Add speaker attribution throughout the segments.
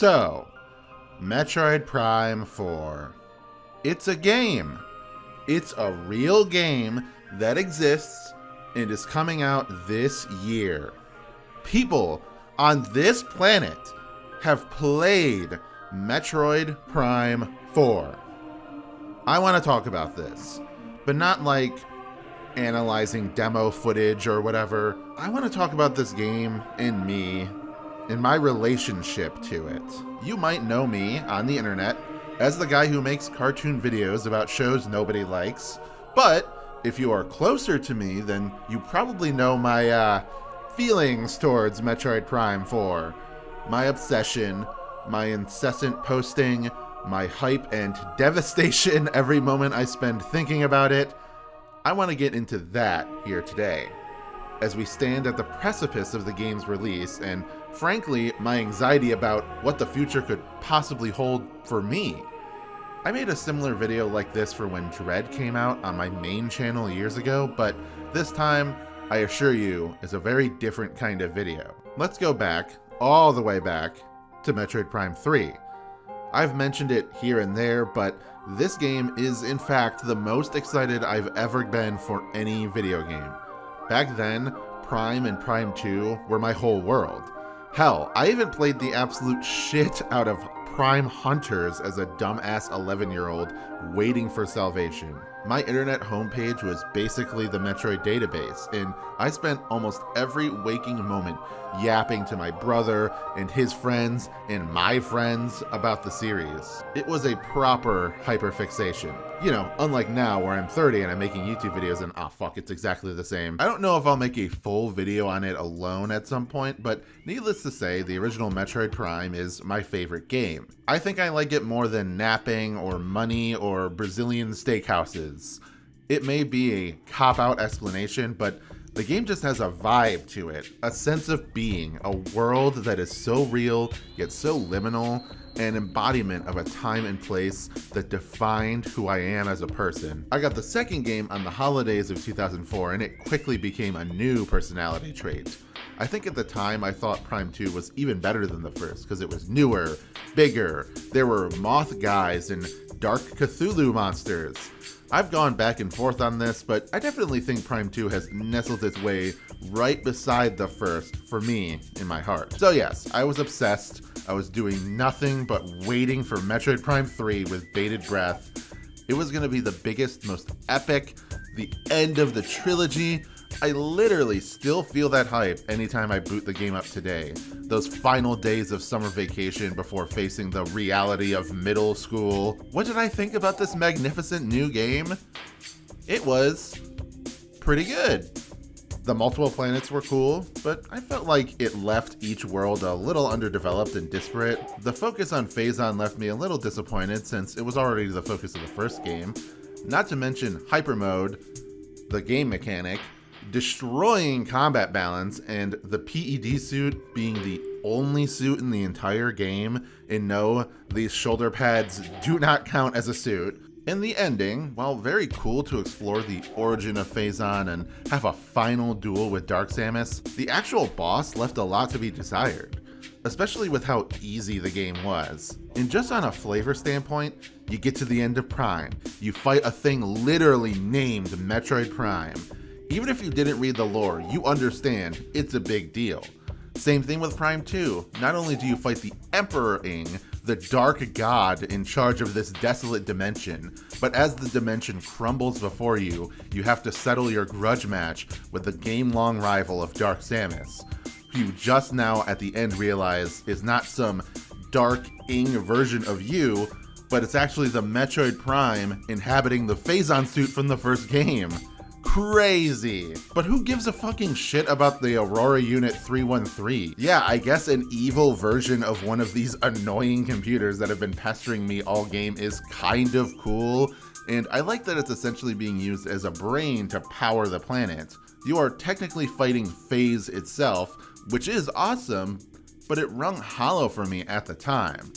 Speaker 1: So, Metroid Prime 4. It's a game. It's a real game that exists and is coming out this year. People on this planet have played Metroid Prime 4. I want to talk about this, but not like analyzing demo footage or whatever. I want to talk about this game and me and my relationship to it. You might know me on the internet as the guy who makes cartoon videos about shows nobody likes, but if you are closer to me, then you probably know my feelings towards Metroid Prime 4. My obsession, my incessant posting, my hype and devastation every moment I spend thinking about it. I want to get into that here today, as we stand at the precipice of the game's release, and frankly, my anxiety about what the future could possibly hold for me. I made a similar video like this for when Dread came out on my main channel years ago, but this time, I assure you, is a very different kind of video. Let's go back, all the way back, to Metroid Prime 3. I've mentioned it here and there, but this game is in fact the most excited I've ever been for any video game. Back then, Prime and Prime 2 were my whole world. Hell, I even played the absolute shit out of Prime Hunters as a dumbass 11-year-old waiting for salvation. My internet homepage was basically the Metroid database, and I spent almost every waking moment yapping to my brother and his friends and my friends about the series. It was a proper hyperfixation. You know, unlike now where I'm 30 and I'm making YouTube videos and fuck, it's exactly the same. I don't know if I'll make a full video on it alone at some point, but needless to say, the original Metroid Prime is my favorite game. I think I like it more than napping or money or Brazilian steakhouses. It may be a cop-out explanation, but the game just has a vibe to it, a sense of being, a world that is so real, yet so liminal, an embodiment of a time and place that defined who I am as a person. I got the second game on the holidays of 2004, and it quickly became a new personality trait. I think at the time I thought Prime 2 was even better than the first, because it was newer, bigger, there were moth guys and dark Cthulhu monsters. I've gone back and forth on this, but I definitely think Prime 2 has nestled its way right beside the first, for me, in my heart. So yes, I was obsessed. I was doing nothing but waiting for Metroid Prime 3 with bated breath. It was going to be the biggest, most epic, the end of the trilogy. I literally still feel that hype anytime I boot the game up today. Those final days of summer vacation before facing the reality of middle school. What did I think about this magnificent new game? It was pretty good. The multiple planets were cool, but I felt like it left each world a little underdeveloped and disparate. The focus on Phazon left me a little disappointed since it was already the focus of the first game. Not to mention Hyper Mode, the game mechanic, destroying combat balance, and the PED suit being the only suit in the entire game. And no, these shoulder pads do not count as a suit. In the ending, while very cool to explore the origin of Phazon and have a final duel with Dark Samus, the actual boss left a lot to be desired, especially with how easy the game was. And just on a flavor standpoint, you get to the end of Prime, you fight a thing literally named Metroid Prime. Even if you didn't read the lore, you understand it's a big deal. Same thing with Prime 2. Not only do you fight the Emperor-ing, the dark god in charge of this desolate dimension, but as the dimension crumbles before you, you have to settle your grudge match with the game-long rival of Dark Samus, who you just now at the end realize is not some dark-ing version of you, but it's actually the Metroid Prime inhabiting the Phazon suit from the first game. Crazy. But who gives a fucking shit about the Aurora Unit 313? Yeah, I guess an evil version of one of these annoying computers that have been pestering me all game is kind of cool, and I like that it's essentially being used as a brain to power the planet. You are technically fighting Phase itself, which is awesome, but it rung hollow for me at the time.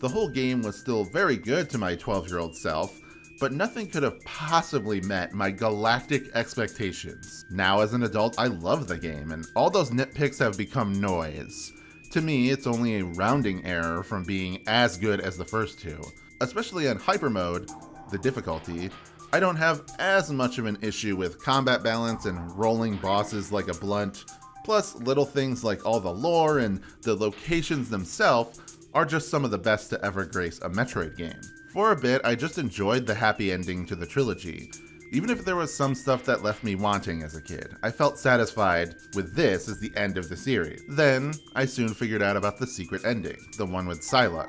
Speaker 1: The whole game was still very good to my 12-year-old self, but nothing could have possibly met my galactic expectations. Now as an adult, I love the game, and all those nitpicks have become noise. To me, it's only a rounding error from being as good as the first two. Especially on Hyper Mode, the difficulty, I don't have as much of an issue with combat balance and rolling bosses like a blunt, plus little things like all the lore and the locations themselves are just some of the best to ever grace a Metroid game. For a bit, I just enjoyed the happy ending to the trilogy. Even if there was some stuff that left me wanting as a kid, I felt satisfied with this as the end of the series. Then, I soon figured out about the secret ending, the one with Sylux.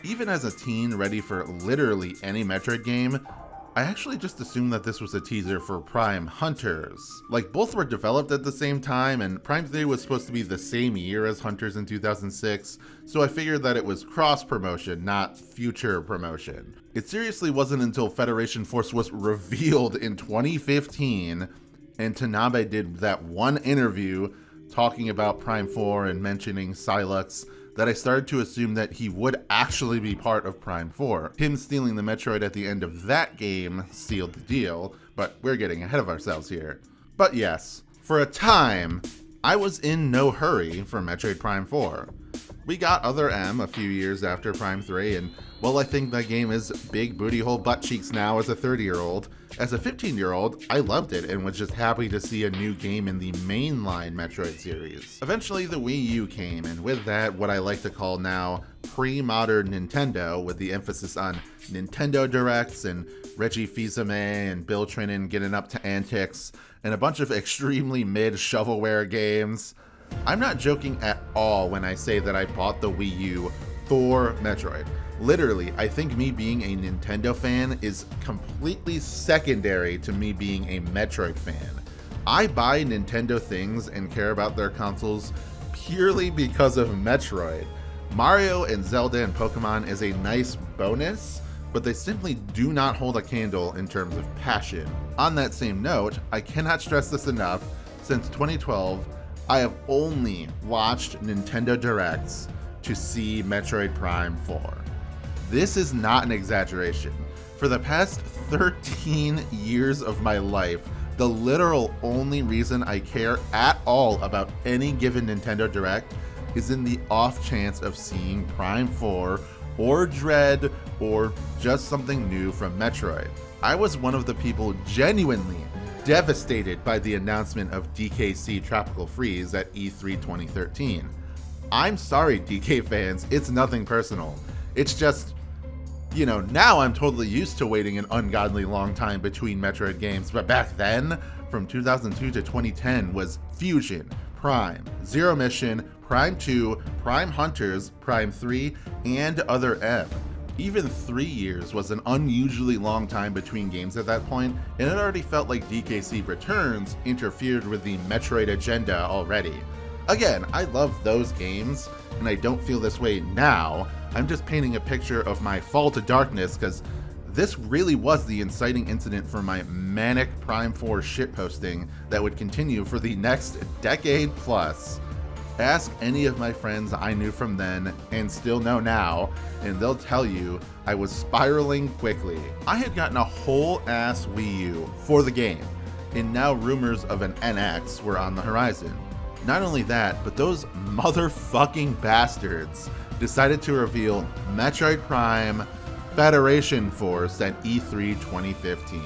Speaker 1: Even as a teen ready for literally any Metroid game, I actually just assumed that this was a teaser for Prime Hunters. Like, both were developed at the same time, and Prime 3 was supposed to be the same year as Hunters in 2006, so I figured that it was cross-promotion, not future promotion. It seriously wasn't until Federation Force was revealed in 2015, and Tanabe did that one interview talking about Prime 4 and mentioning Sylux, that I started to assume that he would actually be part of Prime 4. Him stealing the Metroid at the end of that game sealed the deal, but we're getting ahead of ourselves here. But yes, for a time, I was in no hurry for Metroid Prime 4. We got Other M a few years after Prime 3, and while I think that game is big booty hole butt cheeks now as a 30-year-old, as a 15-year-old, I loved it and was just happy to see a new game in the mainline Metroid series. Eventually the Wii U came, and with that, what I like to call now pre-modern Nintendo, with the emphasis on Nintendo Directs and Reggie Fils-Aimé and Bill Trinen getting up to antics, and a bunch of extremely mid shovelware games. I'm not joking at all when I say that I bought the Wii U for Metroid. Literally, I think me being a Nintendo fan is completely secondary to me being a Metroid fan. I buy Nintendo things and care about their consoles purely because of Metroid. Mario and Zelda and Pokemon is a nice bonus, but they simply do not hold a candle in terms of passion. On that same note, I cannot stress this enough, since 2012, I have only watched Nintendo Directs to see Metroid Prime 4. This is not an exaggeration. For the past 13 years of my life, the literal only reason I care at all about any given Nintendo Direct is in the off chance of seeing Prime 4 or Dread or just something new from Metroid. I was one of the people genuinely devastated by the announcement of DKC Tropical Freeze at E3 2013. I'm sorry, DK fans, it's nothing personal. It's just, you know, now I'm totally used to waiting an ungodly long time between Metroid games, but back then, from 2002 to 2010, was Fusion, Prime, Zero Mission, Prime 2, Prime Hunters, Prime 3, and Other M. Even 3 years was an unusually long time between games at that point, and it already felt like DKC Returns interfered with the Metroid agenda already. Again, I love those games, and I don't feel this way now. I'm just painting a picture of my fall to darkness, because this really was the inciting incident for my manic Prime 4 shitposting that would continue for the next decade plus. Ask any of my friends I knew from then and still know now, and they'll tell you I was spiraling quickly. I had gotten a whole ass Wii U for the game, and now rumors of an NX were on the horizon. Not only that, but those motherfucking bastards decided to reveal Metroid Prime Federation Force at E3 2015.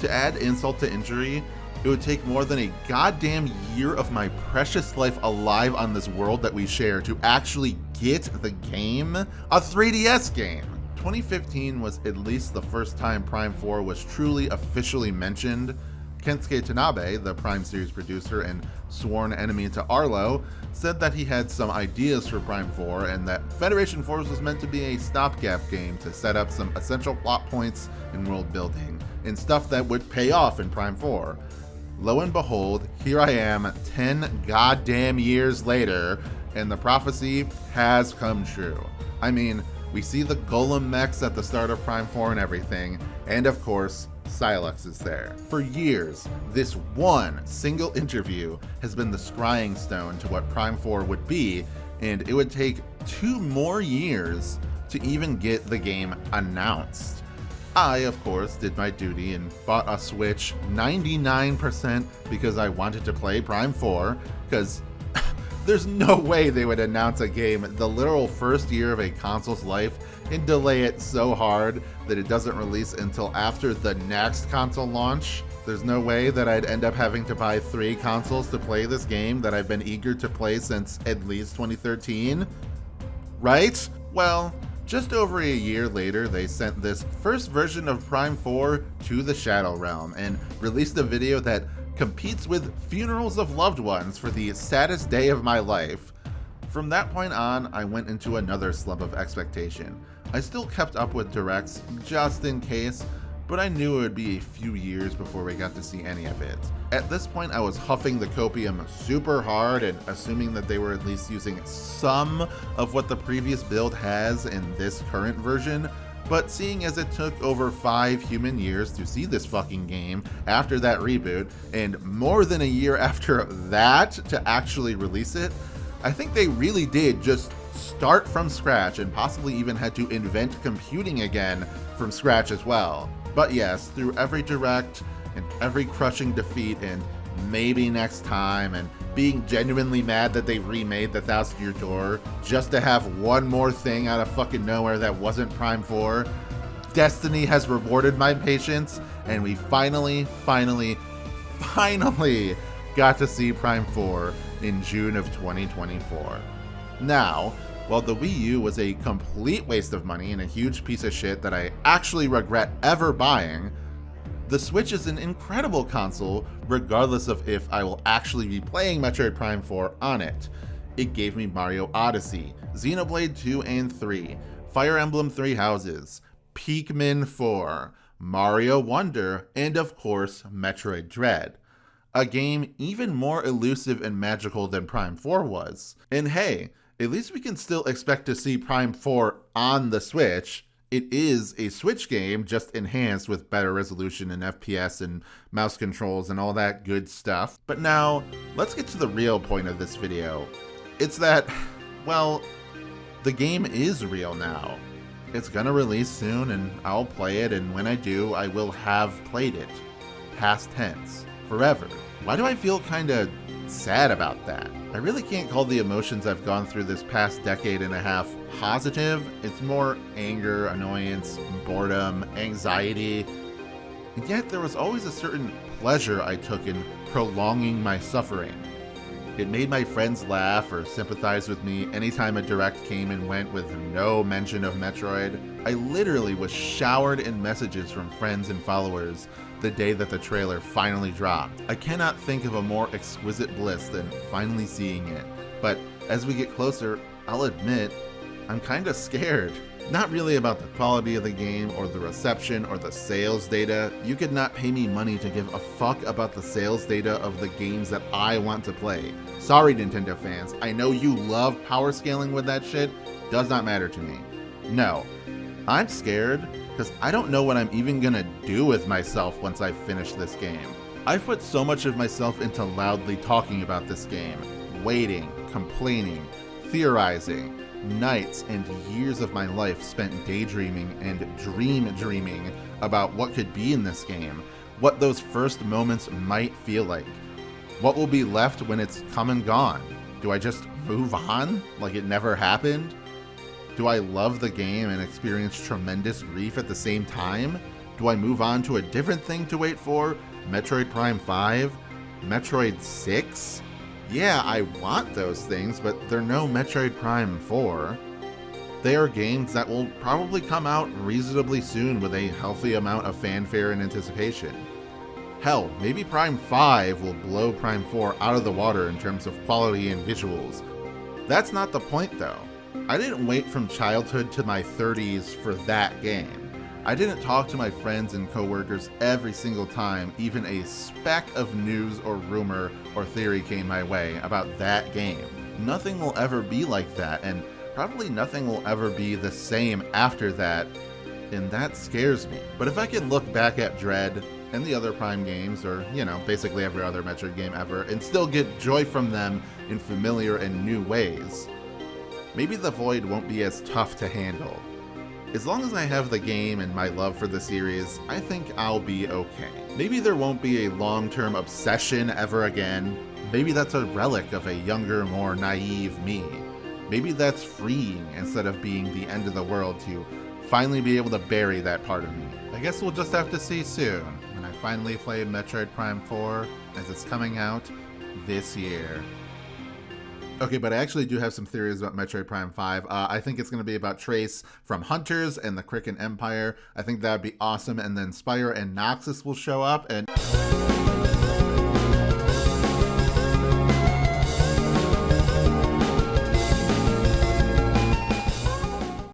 Speaker 1: To add insult to injury, it would take more than a goddamn year of my precious life alive on this world that we share to actually get the game, a 3DS game. 2015 was at least the first time Prime 4 was truly officially mentioned. Kensuke Tanabe, the Prime series producer and sworn enemy to Arlo, said that he had some ideas for Prime 4 and that Federation Force was meant to be a stopgap game to set up some essential plot points in world building and stuff that would pay off in Prime 4. Lo and behold, here I am 10 goddamn years later, and the prophecy has come true. I mean, we see the golem mechs at the start of Prime 4 and everything, and of course, Sylux is there. For years, this one single interview has been the scrying stone to what Prime 4 would be, and it would take 2 more years to even get the game announced. I, of course, did my duty and bought a Switch 99% because I wanted to play Prime 4, because There's no way they would announce a game the literal first year of a console's life and delay it so hard that it doesn't release until after the next console launch. There's no way that I'd end up having to buy 3 consoles to play this game that I've been eager to play since at least 2013. Right? Well, just over a year later, they sent this first version of Prime 4 to the Shadow Realm and released a video that competes with Funerals of Loved Ones for the saddest day of my life. From that point on, I went into another slump of expectation. I still kept up with directs just in case, but I knew it would be a few years before we got to see any of it. At this point, I was huffing the copium super hard and assuming that they were at least using some of what the previous build has in this current version, but seeing as it took over 5 human years to see this fucking game after that reboot, and more than a year after that to actually release it, I think they really did just start from scratch and possibly even had to invent computing again from scratch as well. But yes, through every direct and every crushing defeat and maybe next time and being genuinely mad that they remade the 1,000-Year Door just to have one more thing out of fucking nowhere that wasn't Prime 4, Destiny has rewarded my patience and we finally got to see Prime 4 in June of 2024. Now, while the Wii U was a complete waste of money and a huge piece of shit that I actually regret ever buying, the Switch is an incredible console regardless of if I will actually be playing Metroid Prime 4 on it. It gave me Mario Odyssey, Xenoblade 2 and 3, Fire Emblem Three Houses, Pikmin 4, Mario Wonder, and of course Metroid Dread. A game even more elusive and magical than Prime 4 was. And hey, at least we can still expect to see Prime 4 on the Switch. It is a Switch game, just enhanced with better resolution and FPS and mouse controls and all that good stuff. But now, let's get to the real point of this video. It's that, well, the game is real now. It's gonna release soon and I'll play it, and when I do, I will have played it. Past tense. Forever. Why do I feel kinda sad about that? I really can't call the emotions I've gone through this past decade and a half positive. It's more anger, annoyance, boredom, anxiety. And yet there was always a certain pleasure I took in prolonging my suffering. It made my friends laugh or sympathize with me anytime a direct came and went with no mention of Metroid. I literally was showered in messages from friends and followers the day that the trailer finally dropped. I cannot think of a more exquisite bliss than finally seeing it. But as we get closer, I'll admit, I'm kinda scared. Not really about the quality of the game or the reception or the sales data. You could not pay me money to give a fuck about the sales data of the games that I want to play. Sorry, Nintendo fans. I know you love power scaling with that shit. Does not matter to me. No. I'm scared because I don't know what I'm even gonna do with myself once I finish this game. I've put so much of myself into loudly talking about this game, waiting, complaining, theorizing, nights and years of my life spent daydreaming and dreaming about what could be in this game, what those first moments might feel like, what will be left when it's come and gone. Do I just move on like it never happened? Do I love the game and experience tremendous grief at the same time? Do I move on to a different thing to wait for? Metroid Prime 5? Metroid 6? Yeah, I want those things, but they're no Metroid Prime 4. They are games that will probably come out reasonably soon with a healthy amount of fanfare and anticipation. Hell, maybe Prime 5 will blow Prime 4 out of the water in terms of quality and visuals. That's not the point though. I didn't wait from childhood to my 30s for that game. I didn't talk to my friends and coworkers every single time even a speck of news or rumor or theory came my way about that game. Nothing will ever be like that, and probably nothing will ever be the same after that, and that scares me. But if I can look back at Dread and the other Prime games, or, you know, basically every other Metroid game ever, and still get joy from them in familiar and new ways, maybe the void won't be as tough to handle. As long as I have the game and my love for the series, I think I'll be okay. Maybe there won't be a long-term obsession ever again. Maybe that's a relic of a younger, more naive me. Maybe that's freeing instead of being the end of the world to finally be able to bury that part of me. I guess we'll just have to see soon when I finally play Metroid Prime 4 as it's coming out this year. Okay, but I actually do have some theories about Metroid Prime 5. I think it's going to be about Trace from Hunters and the Kraken Empire. I think that would be awesome, and then Spyro and Noxus will show up, and